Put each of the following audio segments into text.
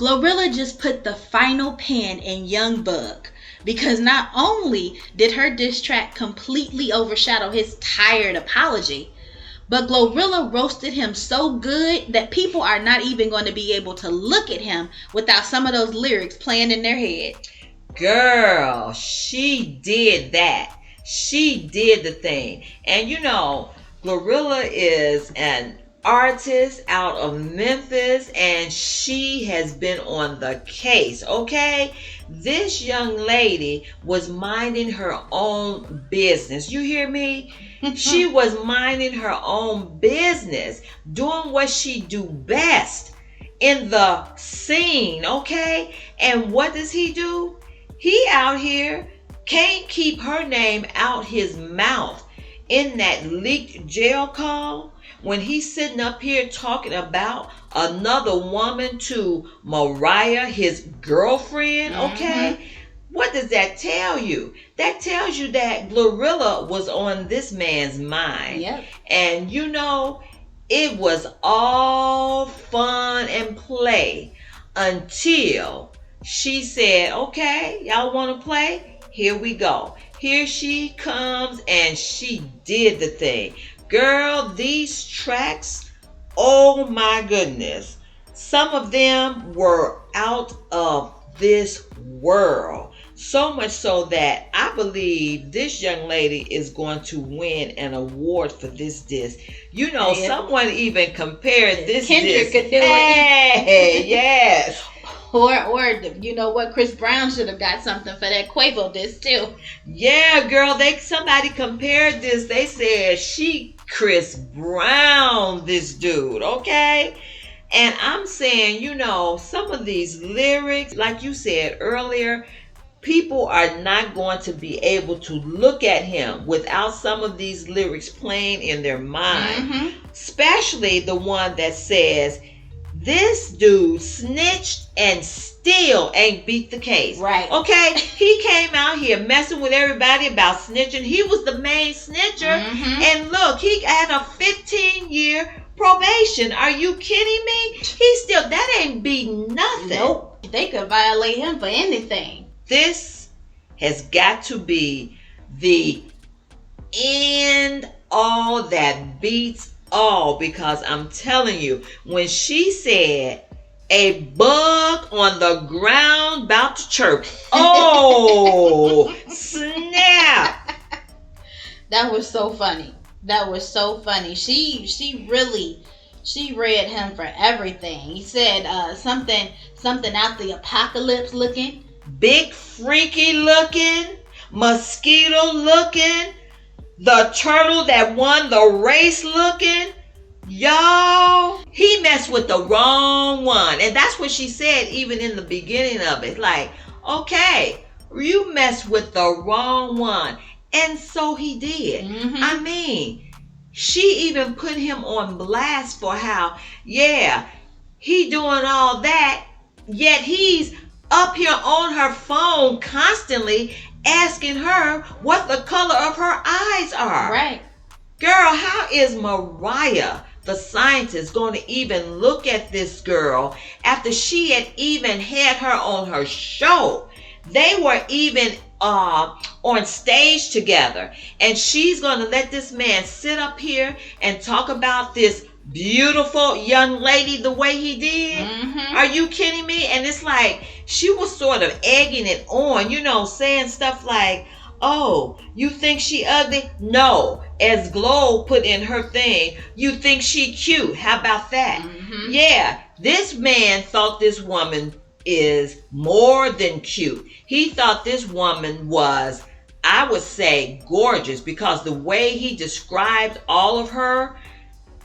GloRilla just put the final pin in Young Bug, because not only did her diss track completely overshadow his tired apology, but GloRilla roasted him so good that people are not even going to be able to look at him without some of those lyrics playing in their head. Girl, she did that. She did the thing. And you know, GloRilla is an artist out of Memphis, and she has been on the case, okay? This young lady was minding her own business. You hear me? She was minding her own business, doing what she do best in the scene, okay? And what does he do? He out here can't keep her name out his mouth in that leaked jail call when he's sitting up here talking about another woman to Mariah, his girlfriend, okay? Mm-hmm. What does that tell you? That tells you that GloRilla was on this man's mind. Yep. And you know, it was all fun and play until she said, okay, y'all want to play? Here we go. Here she comes, and she did the thing. Girl, these tracks, oh my goodness. Some of them were out of this world. So much so that I believe this young lady is going to win an award for this disc. You know, someone even compared this Kendrick disc. Could do it. Hey, yes. Or you know what, Chris Brown should have got something for that Quavo disc too. Yeah, girl, somebody compared this. They said she Chris Brown this dude, okay? And I'm saying, you know, some of these lyrics, like you said earlier, people are not going to be able to look at him without some of these lyrics playing in their mind. Mm-hmm. Especially the one that says, this dude snitched and still ain't beat the case. Right. Okay? He came out here messing with everybody about snitching. He was the main snitcher. Mm-hmm. And look, he had a 15-year probation. Are you kidding me? That ain't beating nothing. Nope. They could violate him for anything. This has got to be the end all that beats all, because I'm telling you, when she said a bug on the ground about to chirp, oh snap. That was so funny. She read him for everything. He said something out the apocalypse looking, big freaky looking, mosquito looking, the turtle that won the race looking. Y'all, he messed with the wrong one. And that's what she said even in the beginning of it. Like, okay, you messed with the wrong one. And so he did. Mm-hmm. I mean, she even put him on blast for how, yeah, he doing all that, yet he's up here on her phone constantly asking her what the color of her eyes are. Right. Girl, how is Mariah, the scientist, going to even look at this girl after she had even had her on her show? They were even on stage together, and she's going to let this man sit up here and talk about this beautiful young lady the way he did? Mm-hmm. Are you kidding me? And it's like she was sort of egging it on, you know, saying stuff like, oh, you think she ugly? No. As Glo put in her thing, you think she cute. How about that? Mm-hmm. Yeah, this man thought this woman is more than cute. He thought this woman was, I would say, gorgeous, because the way he described all of her,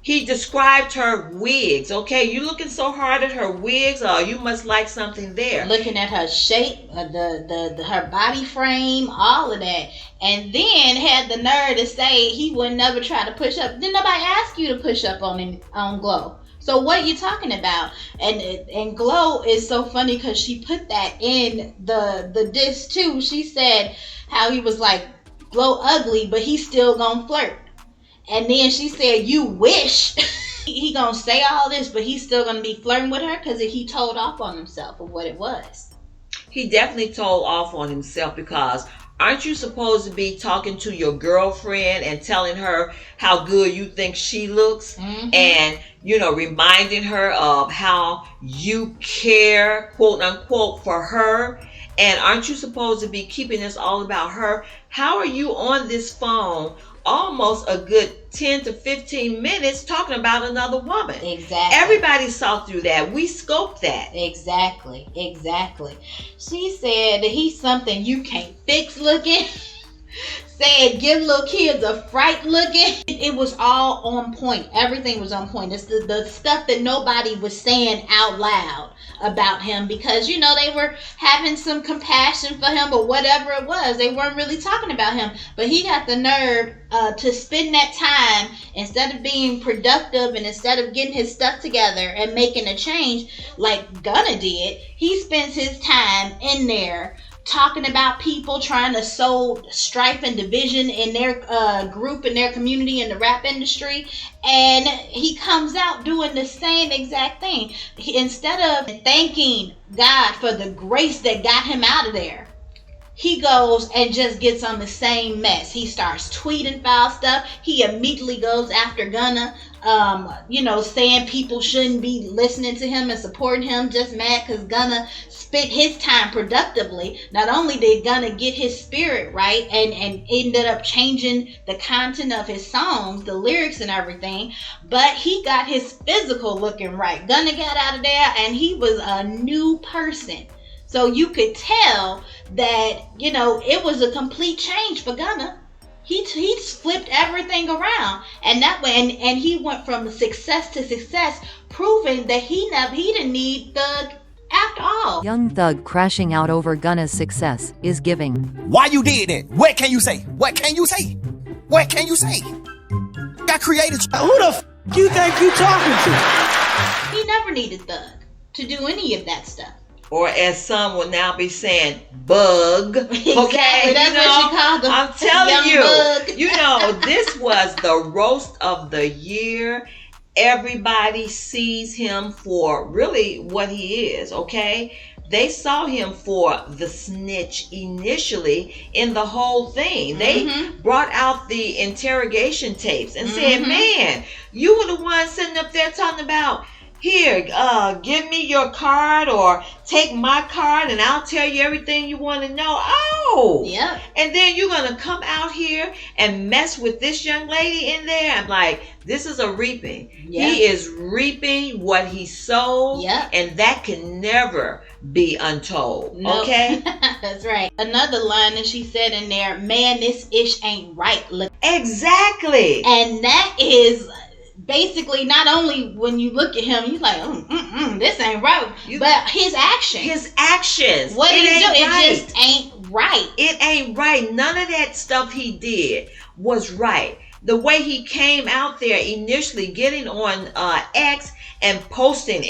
he described her wigs. Okay, you looking so hard at her wigs, or you must like something there. Looking at her shape, her body frame, all of that. And then had the nerve to say he would never try to push up. Didn't nobody ask you to push up on Glo? So what are you talking about? And Glo is so funny because she put that in the diss too. She said how he was like, Glo ugly, but he's still gonna flirt. And then she said, you wish. He gonna say all this, but he's still gonna be flirting with her because he told off on himself of what it was. He definitely told off on himself, because aren't you supposed to be talking to your girlfriend and telling her how good you think she looks? And, you know, reminding her of how you care, quote unquote, for her? And aren't you supposed to be keeping this all about her? How are you on this phone almost a good 10 to 15 minutes talking about another woman? Exactly. Everybody saw through that. We scoped that. Exactly. She said that he's something you can't fix looking. Said give little kids a fright looking. It was all on point. Everything was on point. It's the stuff that nobody was saying out loud about him, because, you know, they were having some compassion for him or whatever it was. They weren't really talking about him. But he got the nerve to spend that time, instead of being productive and instead of getting his stuff together and making a change like Gunna did, he spends his time in there talking about people, trying to sow strife and division in their group, in their community, in the rap industry. And he comes out doing the same exact thing. Instead of thanking God for the grace that got him out of there, he goes and just gets on the same mess. He starts tweeting foul stuff. He immediately goes after Gunna, saying people shouldn't be listening to him and supporting him, just mad because Gunna spent his time productively. Not only did Gunna get his spirit right and ended up changing the content of his songs, the lyrics and everything, but he got his physical looking right. Gunna got out of there and he was a new person. So you could tell that, you know, it was a complete change for Gunna. He flipped everything around, and that way, and he went from success to success, proving that he didn't need Thug after all. Young Thug crashing out over Gunna's success is giving. Why you did that? What can you say? What can you say? What can you say? Got created. Who the f*** you think you talking to? He never needed Thug to do any of that stuff. Or as some will now be saying, bug. Exactly. Okay, That's what she called them. I'm telling you, Bug. you know, this was the roast of the year. Everybody sees him for really what he is, okay? They saw him for the snitch initially in the whole thing. They brought out the interrogation tapes and said, man, you were the one sitting up there talking about, here, give me your card or take my card and I'll tell you everything you want to know. Oh, yeah. And then you're going to come out here and mess with this young lady in there. I'm like, this is a reaping. Yeah. He is reaping what he sowed. Yeah. And that can never be untold. Nope. Okay? That's right. Another line that she said in there, man, this ish ain't right. Look. Exactly. And that is basically, not only when you look at him, you're like, this ain't right. But his actions. His actions. What he do, right. it just ain't right. It ain't right. None of that stuff he did was right. The way he came out there initially, getting on X and posting,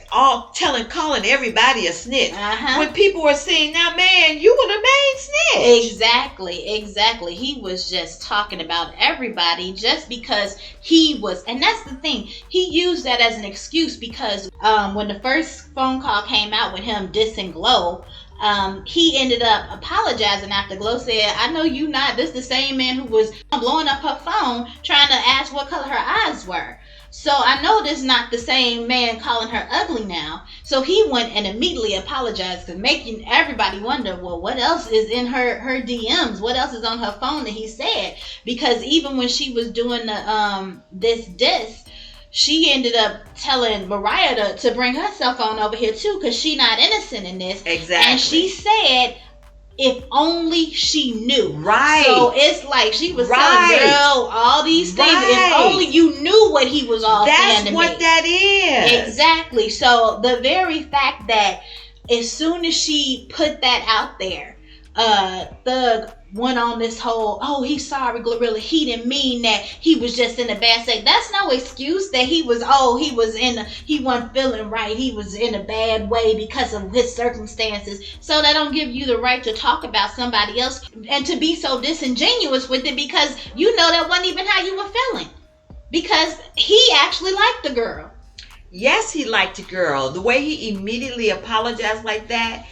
calling everybody a snitch. When people were saying, now man, you were the main snitch. Exactly. He was just talking about everybody just because he was, and that's the thing. He used that as an excuse because when the first phone call came out with him dissing Glo, he ended up apologizing after Glo said, I know you not. This the same man who was blowing up her phone trying to ask what color her eyes were. So I know this not the same man calling her ugly now. So he went and immediately apologized, making everybody wonder, well, what else is in her DMs? What else is on her phone that he said? Because even when she was doing the this diss, she ended up telling Mariah to bring her cell phone over here too, because she not innocent in this. Exactly. And she said, if only she knew. Right. So it's like she was telling girl all these things. If only you knew what he was all saying to me. That's what that is. Exactly. So the very fact that as soon as she put that out there, Thug went on this whole, oh, he's sorry, GloRilla. He didn't mean that. He was just in a bad state. That's no excuse that he wasn't feeling right. He was in a bad way because of his circumstances. So that don't give you the right to talk about somebody else and to be so disingenuous with it, because you know that wasn't even how you were feeling. because he actually liked the girl. Yes, he liked the girl. The way he immediately apologized like that,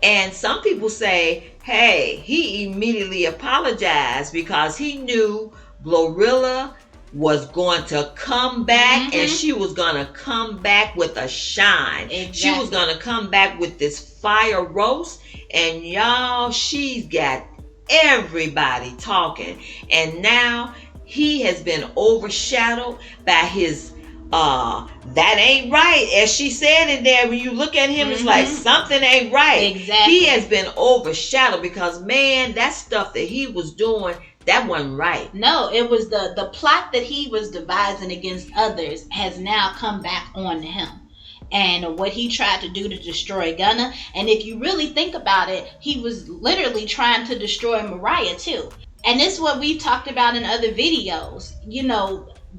and some people say, hey, he immediately apologized because he knew GloRilla was going to come back, and she was going to come back with a shine. Exactly. She was going to come back with this fire roast, and y'all, she's got everybody talking. And now he has been overshadowed by his that ain't right, as she said in there. When you look at him, it's like something ain't right. Exactly. He has been overshadowed because, man, that stuff that he was doing, that wasn't right. No, it was the plot that he was devising against others has now come back on to him. And what he tried to do to destroy Gunna. And if you really think about it, he was literally trying to destroy Mariah too. And this is what we've talked about in other videos.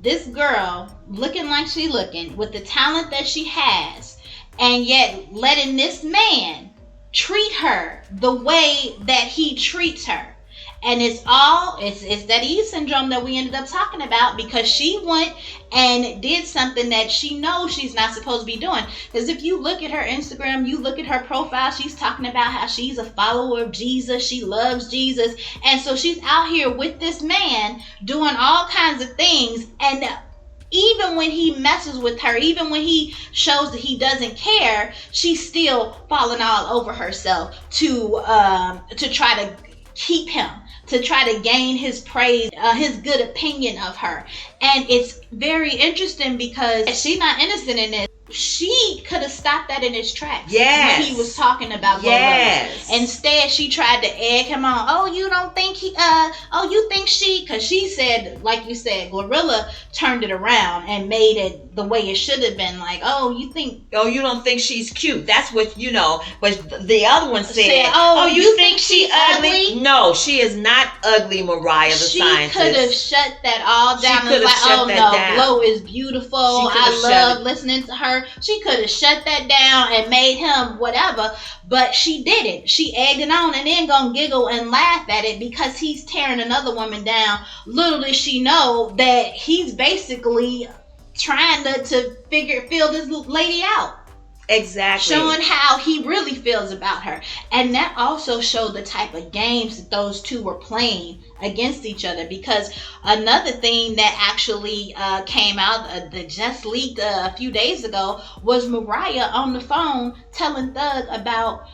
This girl looking like she looking with the talent that she has, and yet letting this man treat her the way that he treats her. And it's that Eve syndrome that we ended up talking about, because she went and did something that she knows she's not supposed to be doing. Because if you look at her Instagram, you look at her profile, she's talking about how she's a follower of Jesus. She loves Jesus. And so she's out here with this man doing all kinds of things. And even when he messes with her, even when he shows that he doesn't care, she's still falling all over herself to try to keep him, to try to gain his praise, his good opinion of her. And it's very interesting because she's not innocent in this. She could have stopped that in its tracks. Yes. When he was talking about GloRilla. Yes. Instead, she tried to egg him on. Oh, you don't think you think she, because she said, like you said, GloRilla turned it around and made it the way it should have been. Like, you don't think she's cute. That's what, but the other one said, you think she's ugly? No, she is not ugly, Mariah the scientist. She could have shut that all down. She could have shut that down. Glo is beautiful. I love listening to her. She could have shut that down and made him whatever, but she didn't. She egged it on and then gonna giggle and laugh at it because he's tearing another woman down. Little does she know that he's basically trying to feel this lady out. Exactly. Showing how he really feels about her. And that also showed the type of games that those two were playing against each other. Because another thing that actually came out that just leaked a few days ago was Mariah on the phone telling Thug about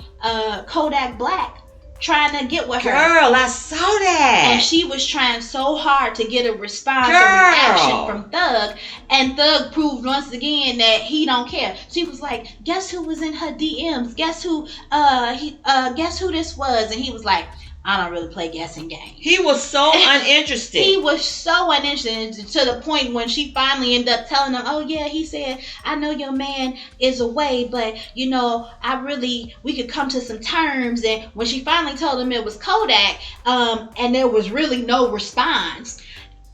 Kodak Black trying to get with her. Girl, I saw that. And she was trying so hard to get a response or reaction from Thug. And Thug proved once again that he don't care. She was like, guess who was in her DMs? Guess who guess who this was? And he was like, I don't really play guessing games. He was so uninterested. He was so uninterested to the point when she finally ended up telling him, oh yeah, he said, I know your man is away, but we could come to some terms. And when she finally told him it was Kodak, and there was really no response,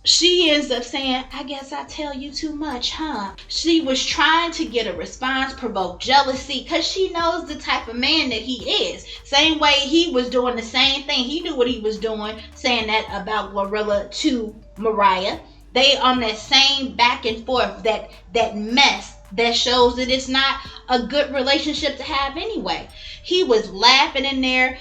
she ends up saying, I guess I tell you too much, huh? She was trying to get a response, provoke jealousy, because she knows the type of man that he is. Same way he was doing the same thing. He knew what he was doing, saying that about GloRilla to Mariah. They on that same back and forth, that mess that shows that it's not a good relationship to have anyway. He was laughing in there.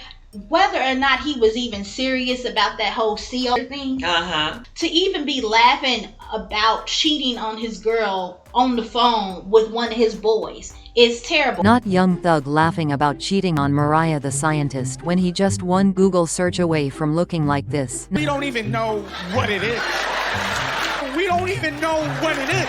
Whether or not he was even serious about that whole CO thing, to even be laughing about cheating on his girl on the phone with one of his boys is terrible. Not young Thug laughing about cheating on Mariah the scientist when he just one Google search away from looking like this. We don't even know what it is. We don't even know what it is.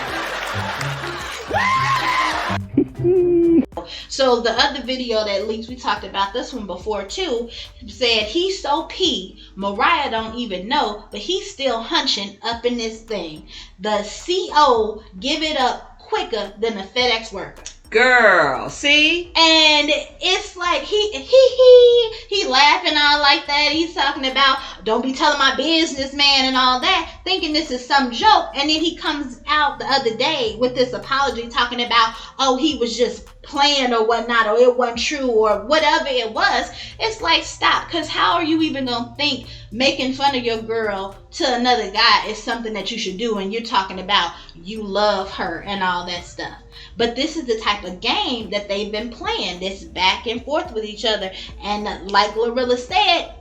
So the other video that leaks, we talked about this one before too, said he's so pee, Mariah don't even know, but he's still hunching up in this thing. The CO give it up quicker than a FedEx worker. Girl, see? And it's like he laughing all like that. He's talking about don't be telling my business, man, and all that, thinking this is some joke. And then he comes out the other day with this apology talking about, oh, he was just playing or whatnot, or it wasn't true, or whatever it was. It's like, stop, because how are you even gonna think making fun of your girl to another guy is something that you should do, and you're talking about you love her and all that stuff? But this is the type of game that they've been playing, this back and forth with each other. And like GloRilla said,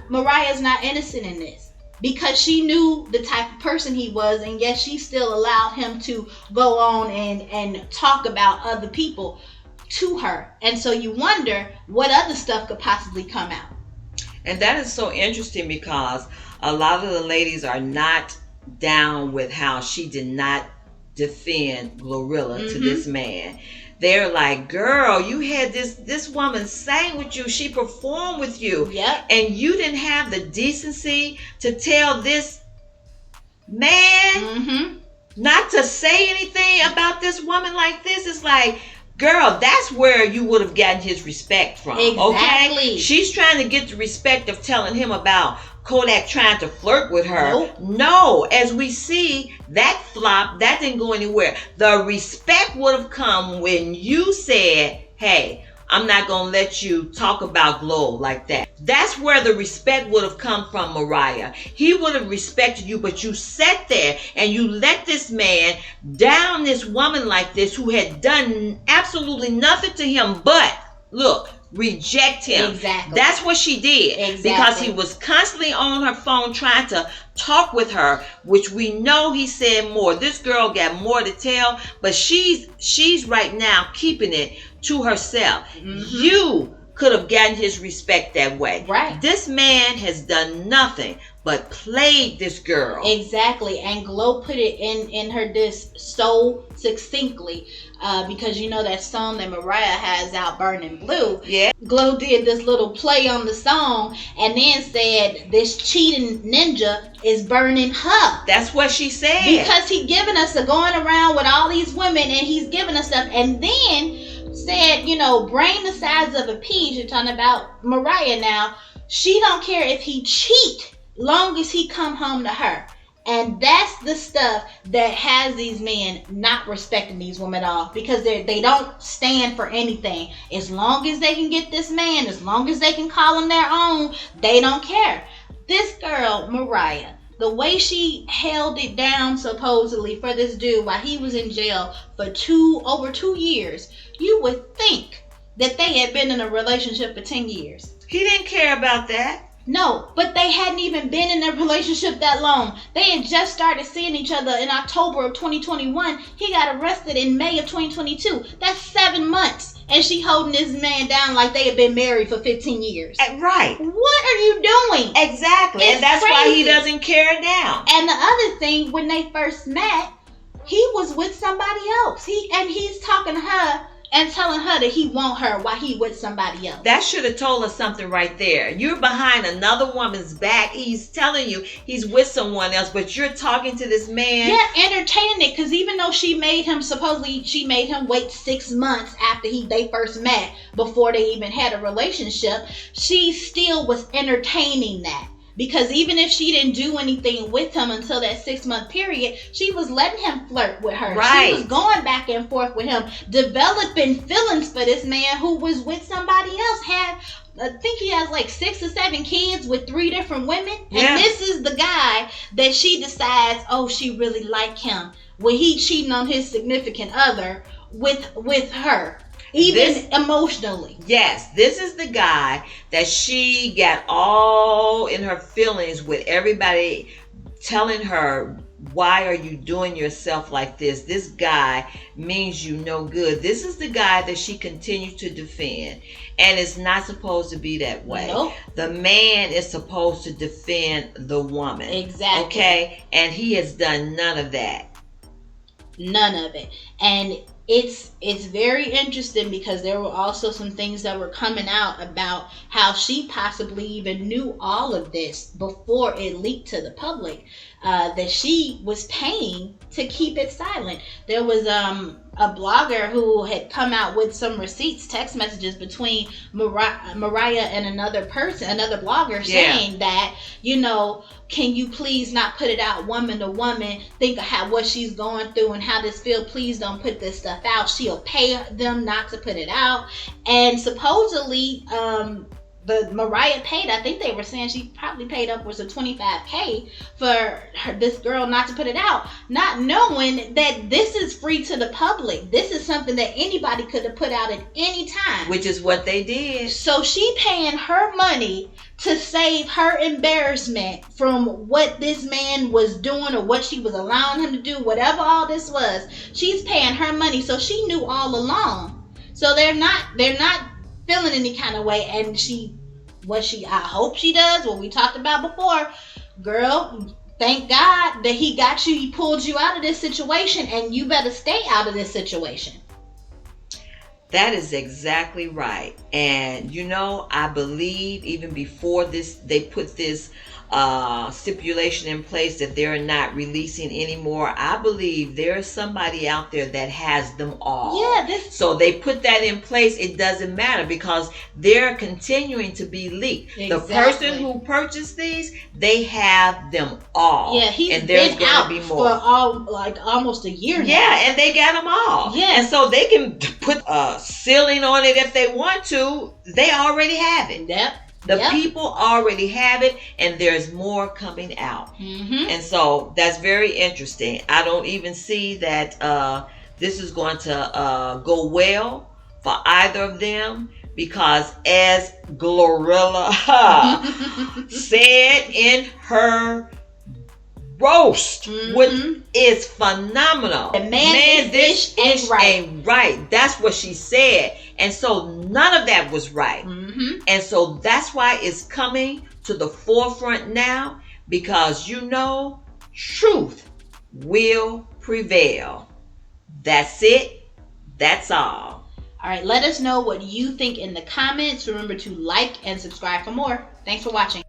Mariah's not innocent in this, because she knew the type of person he was, and yet she still allowed him to go on and talk about other people to her. And so you wonder what other stuff could possibly come out. And that is so interesting, because a lot of the ladies are not down with how she did not defend GloRilla to this man. They're like, girl, you had this woman sang with you, she performed with you, and you didn't have the decency to tell this man not to say anything about this woman like this. It's like, girl, that's where you would have gotten his respect from. Exactly. Okay? She's trying to get the respect of telling him about Kodak trying to flirt with her. Nope. No, as we see, that flop, that didn't go anywhere. The respect would have come when you said, hey, I'm not going to let you talk about Glo like that. That's where the respect would have come from, Mariah. He would have respected you, but you sat there and you let this man down this woman like this who had done absolutely nothing to him but, look, reject him. Exactly. That's what she did. Exactly. Because he was constantly on her phone trying to talk with her, which we know he said more. This girl got more to tell, but she's right now keeping it to herself. You could have gotten his respect that way. Right. This man has done nothing but played this girl. Exactly. And Glo put it in her disc so succinctly, because you know that song that Mariah has out, Burning Blue. Yeah. Glo did this little play on the song and then said this cheating ninja is burning her. That's what she said. Because he giving us a going around with all these women, and he's giving us stuff, and then said, you know, brain the size of a pea. You're talking about Mariah now. She don't care if he cheat, long as he come home to her. And that's the stuff that has these men not respecting these women at all, because they don't stand for anything. As long as they can get this man, as long as they can call him their own, they don't care. This girl, Mariah, the way she held it down supposedly for this dude while he was in jail for over 2 years, you would think that they had been in a relationship for 10 years. He didn't care about that. No, but they hadn't even been in a relationship that long. They had just started seeing each other in October of 2021. He got arrested in May of 2022. That's 7 months. And she holding this man down like they had been married for 15 years. Right. What are you doing? Exactly. It's and that's crazy. why he doesn't care now. And the other thing, when they first met, he was with somebody else. He's talking to her and telling her that he want her while he with somebody else. That should have told us something right there. You're behind another woman's back. He's telling you he's with someone else, but you're talking to this man. Yeah, entertaining it, because even though she made him wait 6 months after they first met, before they even had a relationship, she still was entertaining that. Because even if she didn't do anything with him until that 6-month period, she was letting him flirt with her. Right. She was going back and forth with him, developing feelings for this man who was with somebody else. I think he has like 6 or 7 kids with 3 different women. Yeah. And this is the guy that she decides, oh, she really like him, when he cheating on his significant other with her. Even emotionally. Yes, this is the guy that she got all in her feelings with, everybody telling her, why are you doing yourself like this? This guy means you no good. This is the guy that she continues to defend. And it's not supposed to be that way. Nope. The man is supposed to defend the woman. Exactly. Okay? And he has done none of that. None of it. And it's very interesting, because there were also some things that were coming out about how she possibly even knew all of this before it leaked to the public, that she was paying to keep it silent. There was a blogger who had come out with some receipts, text messages between Mariah and another blogger, saying that, you know, can you please not put it out woman to woman, think of what she's going through and how this feels, please don't put this stuff out, she'll pay them not to put it out. And supposedly the Mariah paid, I think they were saying she probably paid upwards of $25,000 for this girl not to put it out, not knowing that this is free to the public. This is something that anybody could have put out at any time. Which is what they did. So she paying her money to save her embarrassment from what this man was doing or what she was allowing him to do, whatever all this was. She's paying her money, so she knew all along. So they're not feeling any kind of way, and I hope she does what we talked about before. Girl, thank God that he got you, he pulled you out of this situation, and you better stay out of this situation. That is exactly right. And you know, I believe even before this, they put this stipulation in place that they're not releasing anymore. I believe there's somebody out there that has them all. Yeah. So they put that in place. It doesn't matter because they're continuing to be leaked. Exactly. The person who purchased these, they have them all. Yeah, he's been out for almost a year now. Yeah, and they got them all. Yeah. And so they can put a ceiling on it if they want to. They already have it. Yep. The people already have it, and there's more coming out. Mm-hmm. And so that's very interesting. I don't even see that this is going to go well for either of them, because as GloRilla said in her roast, which is phenomenal. The man, this ain't right. That's what she said. And so none of that was right. And so that's why it's coming to the forefront now, because you know, truth will prevail. That's it. That's all. All right, let us know what you think in the comments. Remember to like and subscribe for more. Thanks for watching.